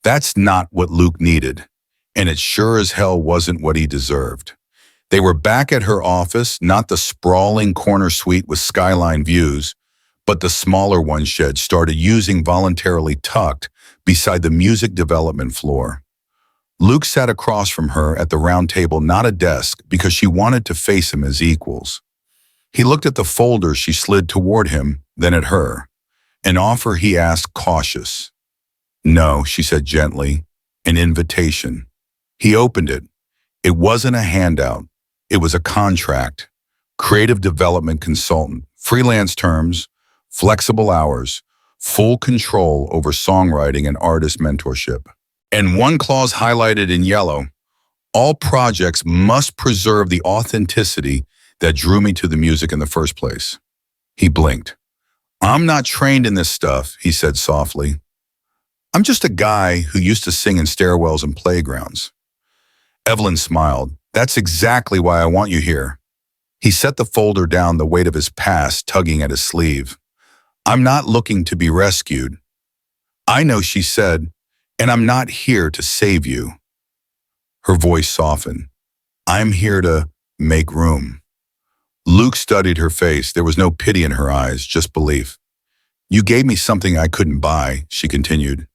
That's not what Luke needed, and it sure as hell wasn't what he deserved. They were back at her office, not the sprawling corner suite with skyline views, but the smaller one she'd started using voluntarily tucked beside the music development floor. Luke sat across from her at the round table, not a desk, because she wanted to face him as equals. He looked at the folder she slid toward him, then at her. An offer, he asked, cautious. No, she said gently, an invitation. He opened it. It wasn't a handout. It was a contract. Creative development consultant, freelance terms, flexible hours, full control over songwriting and artist mentorship. And one clause highlighted in yellow, all projects must preserve the authenticity that drew me to the music in the first place. He blinked. I'm not trained in this stuff, he said softly. I'm just a guy who used to sing in stairwells and playgrounds. Evelyn smiled. That's exactly why I want you here. He set the folder down, the weight of his past tugging at his sleeve. I'm not looking to be rescued. I know, she said, and I'm not here to save you. Her voice softened. I'm here to make room. Luke studied her face. There was no pity in her eyes, just belief. You gave me something I couldn't buy, she continued.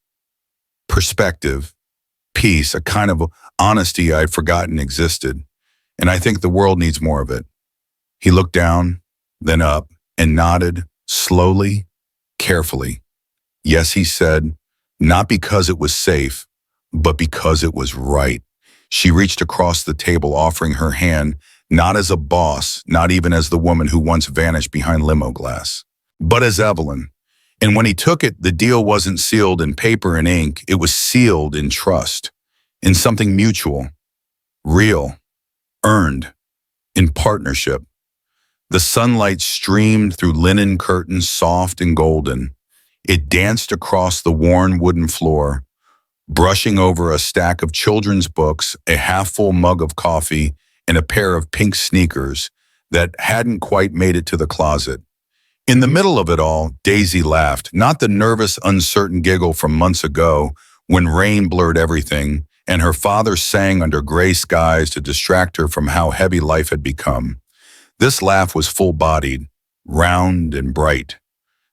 Perspective, peace, a kind of honesty I'd forgotten existed, and I think the world needs more of it. He looked down, then up, and nodded, slowly, carefully. Yes, he said, not because it was safe, but because it was right. She reached across the table, offering her hand, not as a boss, not even as the woman who once vanished behind limo glass, but as Evelyn. And when he took it, the deal wasn't sealed in paper and ink. It was sealed in trust, in something mutual, real, earned, in partnership. The sunlight streamed through linen curtains, soft and golden. It danced across the worn wooden floor, brushing over a stack of children's books, a half-full mug of coffee, and a pair of pink sneakers that hadn't quite made it to the closet. In the middle of it all, Daisy laughed, not the nervous, uncertain giggle from months ago when rain blurred everything and her father sang under gray skies to distract her from how heavy life had become. This laugh was full-bodied, round and bright,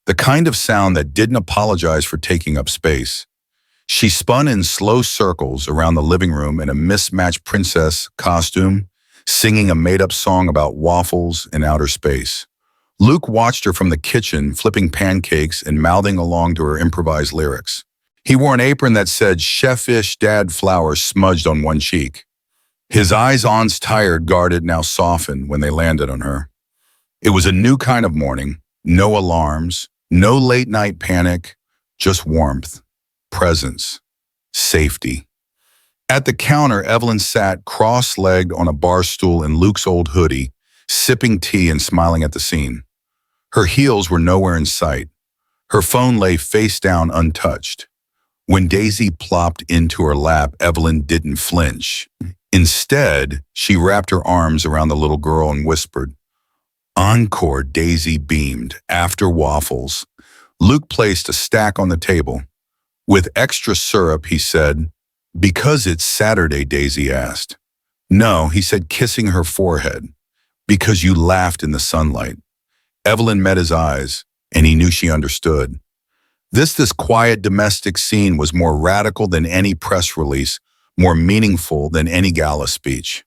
the kind of sound that didn't apologize for taking up space. She spun in slow circles around the living room in a mismatched princess costume, singing a made-up song about waffles and outer space. Luke watched her from the kitchen, flipping pancakes and mouthing along to her improvised lyrics. He wore an apron that said Chef-ish Dad flowers smudged on one cheek. His eyes, once tired, guarded, now softened when they landed on her. It was a new kind of morning, no alarms, no late-night panic, just warmth, presence, safety. At the counter, Evelyn sat cross-legged on a bar stool in Luke's old hoodie, sipping tea and smiling at the scene. Her heels were nowhere in sight. Her phone lay face down, untouched. When Daisy plopped into her lap, Evelyn didn't flinch. Instead, she wrapped her arms around the little girl and whispered, "Encore," Daisy beamed. "After waffles." Luke placed a stack on the table. "With extra syrup," he said. "Because it's Saturday," Daisy asked. "No," he said, kissing her forehead. "Because you laughed in the sunlight." Evelyn met his eyes, and he knew she understood. This quiet domestic scene was more radical than any press release, more meaningful than any gala speech.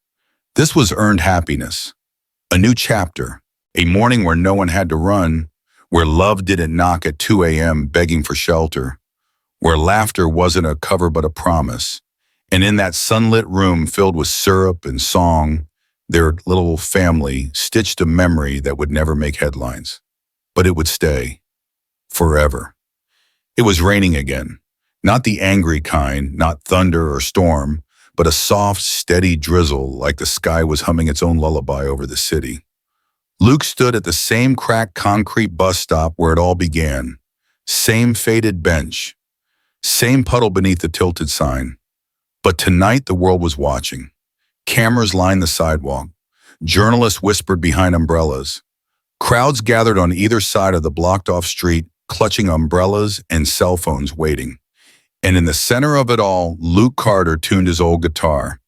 This was earned happiness, a new chapter, a morning where no one had to run, where love didn't knock at 2 a.m. begging for shelter, where laughter wasn't a cover but a promise. And in that sunlit room filled with syrup and song, their little family stitched a memory that would never make headlines, but it would stay forever. It was raining again, not the angry kind, not thunder or storm, but a soft, steady drizzle like the sky was humming its own lullaby over the city. Luke stood at the same cracked concrete bus stop where it all began, same faded bench, same puddle beneath the tilted sign. But tonight the world was watching. Cameras lined the sidewalk. Journalists whispered behind umbrellas. Crowds gathered on either side of the blocked-off street, clutching umbrellas and cell phones waiting. And in the center of it all, Luke Carter tuned his old guitar.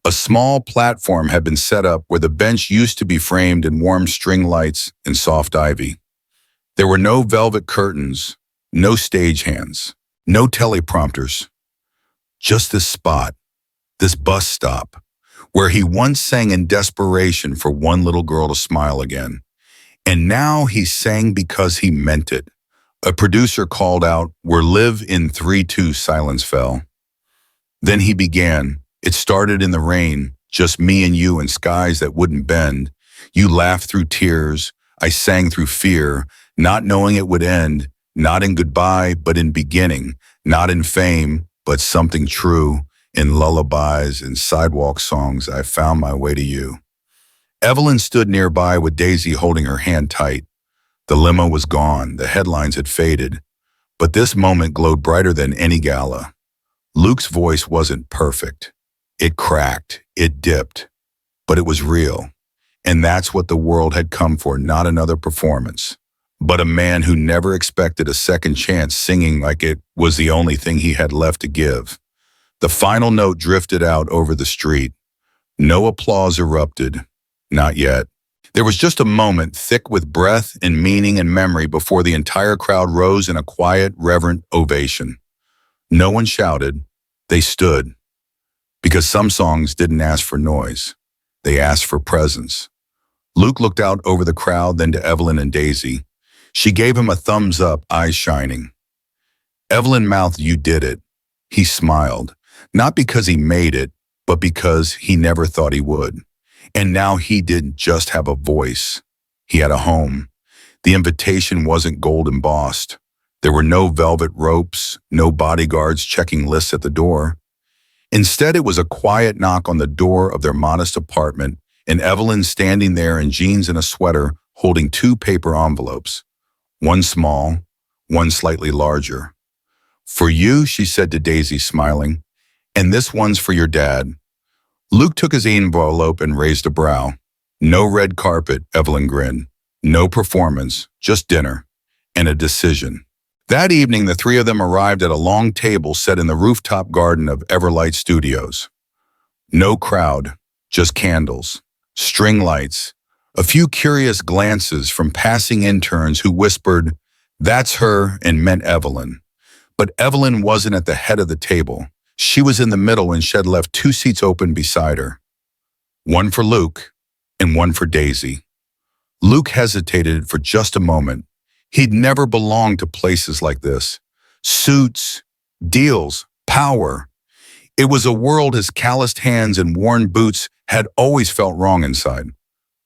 A small platform had been set up where the bench used to be framed in warm string lights and soft ivy. There were no velvet curtains, no stagehands, no teleprompters. Just this spot, this bus stop, where he once sang in desperation for one little girl to smile again. And now he sang because he meant it. A producer called out, "We're live in 3-2, silence fell. Then he began. It started in the rain, just me and you in skies that wouldn't bend. You laughed through tears, I sang through fear, not knowing it would end, not in goodbye, but in beginning, not in fame, but something true. In lullabies and sidewalk songs, I found my way to you." Evelyn stood nearby with Daisy holding her hand tight. The limo was gone, the headlines had faded, but this moment glowed brighter than any gala. Luke's voice wasn't perfect. It cracked, it dipped, but it was real. And that's what the world had come for, not another performance, but a man who never expected a second chance, singing like it was the only thing he had left to give. The final note drifted out over the street. No applause erupted. Not yet. There was just a moment thick with breath and meaning and memory before the entire crowd rose in a quiet, reverent ovation. No one shouted. They stood. Because some songs didn't ask for noise. They asked for presence. Luke looked out over the crowd, then to Evelyn and Daisy. She gave him a thumbs up, eyes shining. Evelyn mouthed, "You did it." He smiled, not because he made it, but because he never thought he would. And now he didn't just have a voice. He had a home. The invitation wasn't gold embossed. There were no velvet ropes, no bodyguards checking lists at the door. Instead, it was a quiet knock on the door of their modest apartment, and Evelyn standing there in jeans and a sweater, holding 2 paper envelopes. One small, one slightly larger. "For you," she said to Daisy, smiling, "and this one's for your dad." Luke took his envelope and raised a brow. No red carpet, Evelyn grinned. No performance, just dinner. And a decision. That evening, the 3 of them arrived at a long table set in the rooftop garden of Everlight Studios. No crowd, just candles, string lights, a few curious glances from passing interns who whispered, "That's her," and meant Evelyn. But Evelyn wasn't at the head of the table. She was in the middle, and she had left 2 seats open beside her. One for Luke and one for Daisy. Luke hesitated for just a moment. He'd never belonged to places like this. Suits, deals, power. It was a world his calloused hands and worn boots had always felt wrong inside.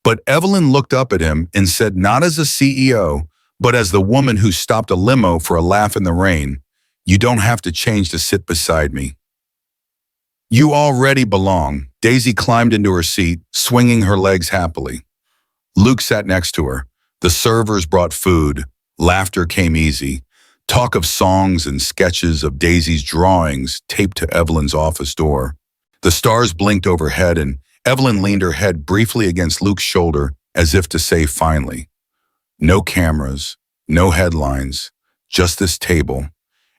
But Evelyn looked up at him and said, not as a CEO, but as the woman who stopped a limo for a laugh in the rain, "You don't have to change to sit beside me. You already belong." Daisy climbed into her seat, swinging her legs happily. Luke sat next to her. The servers brought food. Laughter came easy. Talk of songs and sketches of Daisy's drawings taped to Evelyn's office door. The stars blinked overhead, and Evelyn leaned her head briefly against Luke's shoulder as if to say finally. No cameras, no headlines, just this table.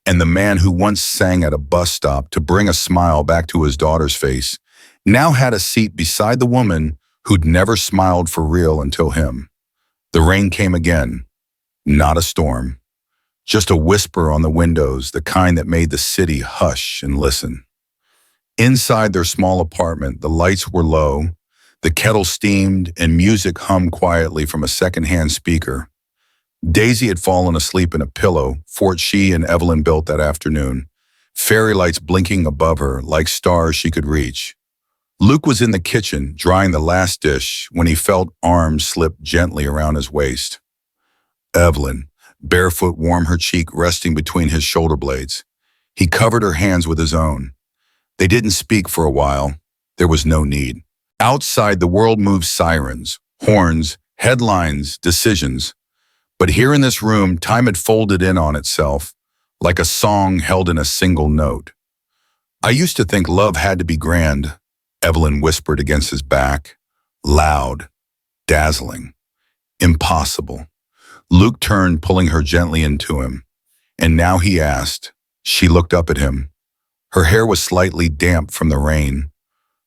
And the man who once sang at a bus stop to bring a smile back to his daughter's face now had a seat beside the woman who'd never smiled for real until him. The rain came again. Not a storm. Just a whisper on the windows, the kind that made the city hush and listen. Inside their small apartment, the lights were low, the kettle steamed, and music hummed quietly from a secondhand speaker. Daisy had fallen asleep in a pillow, fort she and Evelyn built that afternoon, fairy lights blinking above her like stars she could reach. Luke was in the kitchen, drying the last dish, when he felt arms slip gently around his waist. Evelyn, barefoot, warm her cheek resting between his shoulder blades. He covered her hands with his own. They didn't speak for a while. There was no need. Outside, the world moved sirens, horns, headlines, decisions. But here in this room, time had folded in on itself, like a song held in a single note. "I used to think love had to be grand," Evelyn whispered against his back. Loud, dazzling, impossible. Luke turned, pulling her gently into him. And now he asked, She looked up at him. Her hair was slightly damp from the rain,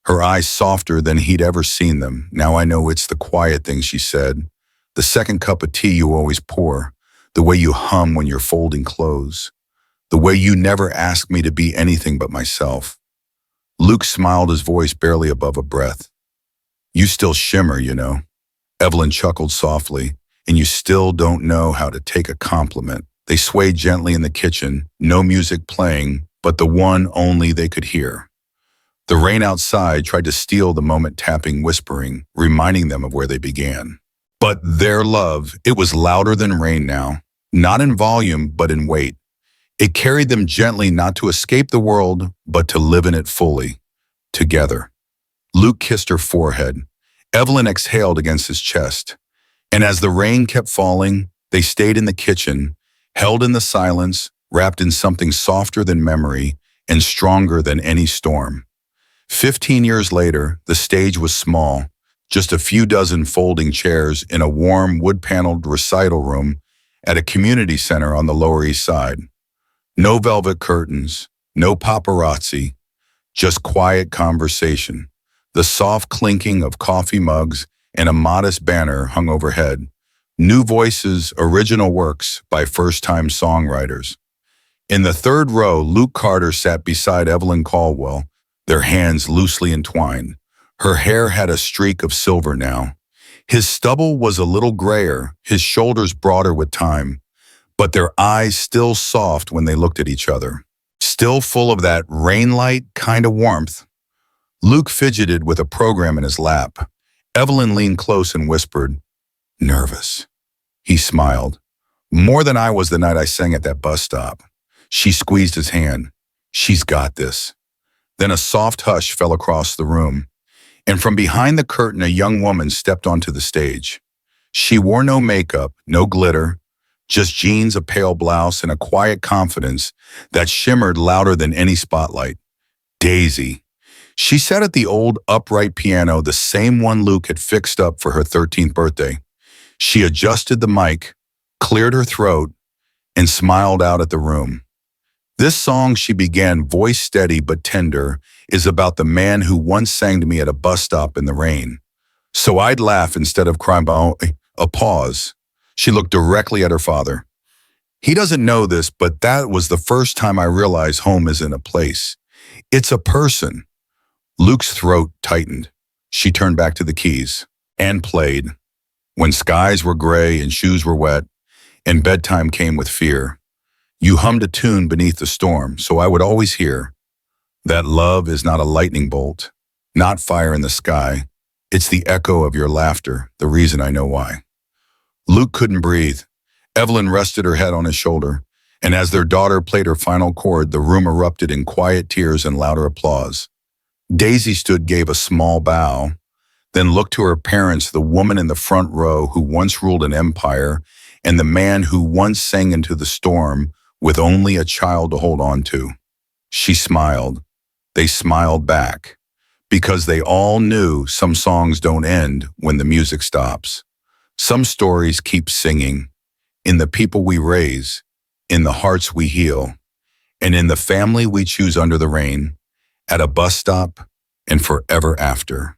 her eyes softer than he'd ever seen them. "Now I know it's the quiet things," she said. "The second cup of tea you always pour, the way you hum when you're folding clothes, the way you never ask me to be anything but myself." Luke smiled, his voice barely above a breath. "You still shimmer, you know." Evelyn chuckled softly. "And you still don't know how to take a compliment." They swayed gently in the kitchen, no music playing, but the one only they could hear. The rain outside tried to steal the moment, tapping, whispering, reminding them of where they began. But their love, it was louder than rain now, not in volume, but in weight. It carried them gently, not to escape the world, but to live in it fully, together. Luke kissed her forehead. Evelyn exhaled against his chest. And as the rain kept falling, they stayed in the kitchen, held in the silence, wrapped in something softer than memory and stronger than any storm. 15 years later, the stage was small, just a few dozen folding chairs in a warm, wood-paneled recital room at a community center on the Lower East Side. No velvet curtains, no paparazzi, just quiet conversation, the soft clinking of coffee mugs, and a modest banner hung overhead. New voices, original works by first-time songwriters. In the third row, Luke Carter sat beside Evelyn Caldwell, their hands loosely entwined. Her hair had a streak of silver now. His stubble was a little grayer, his shoulders broader with time, but their eyes still soft when they looked at each other, still full of that rainlight kind of warmth. Luke fidgeted with a program in his lap. Evelyn leaned close and whispered, "Nervous." He smiled. "More than I was the night I sang at that bus stop." She squeezed his hand. "She's got this." Then a soft hush fell across the room, and from behind the curtain a young woman stepped onto the stage. She wore no makeup, no glitter, just jeans, a pale blouse, and a quiet confidence that shimmered louder than any spotlight. Daisy. She sat at the old upright piano, the same one Luke had fixed up for her 13th birthday. She adjusted the mic, cleared her throat, and smiled out at the room. "This song," she began, voice steady but tender, "is about the man who once sang to me at a bus stop in the rain. So I'd laugh instead of cry." A pause. She looked directly at her father. "He doesn't know this, but that was the first time I realized home isn't a place. It's a person." Luke's throat tightened. She turned back to the keys and played. "When skies were gray and shoes were wet and bedtime came with fear, you hummed a tune beneath the storm, so I would always hear that love is not a lightning bolt, not fire in the sky. It's the echo of your laughter, the reason I know why." Luke couldn't breathe. Evelyn rested her head on his shoulder, and as their daughter played her final chord, the room erupted in quiet tears and louder applause. Daisy stood, gave a small bow, then looked to her parents, the woman in the front row who once ruled an empire, and the man who once sang into the storm with only a child to hold on to. She smiled. They smiled back, because they all knew some songs don't end when the music stops. Some stories keep singing, in the people we raise, in the hearts we heal, and in the family we choose under the rain, at a bus stop, and forever after.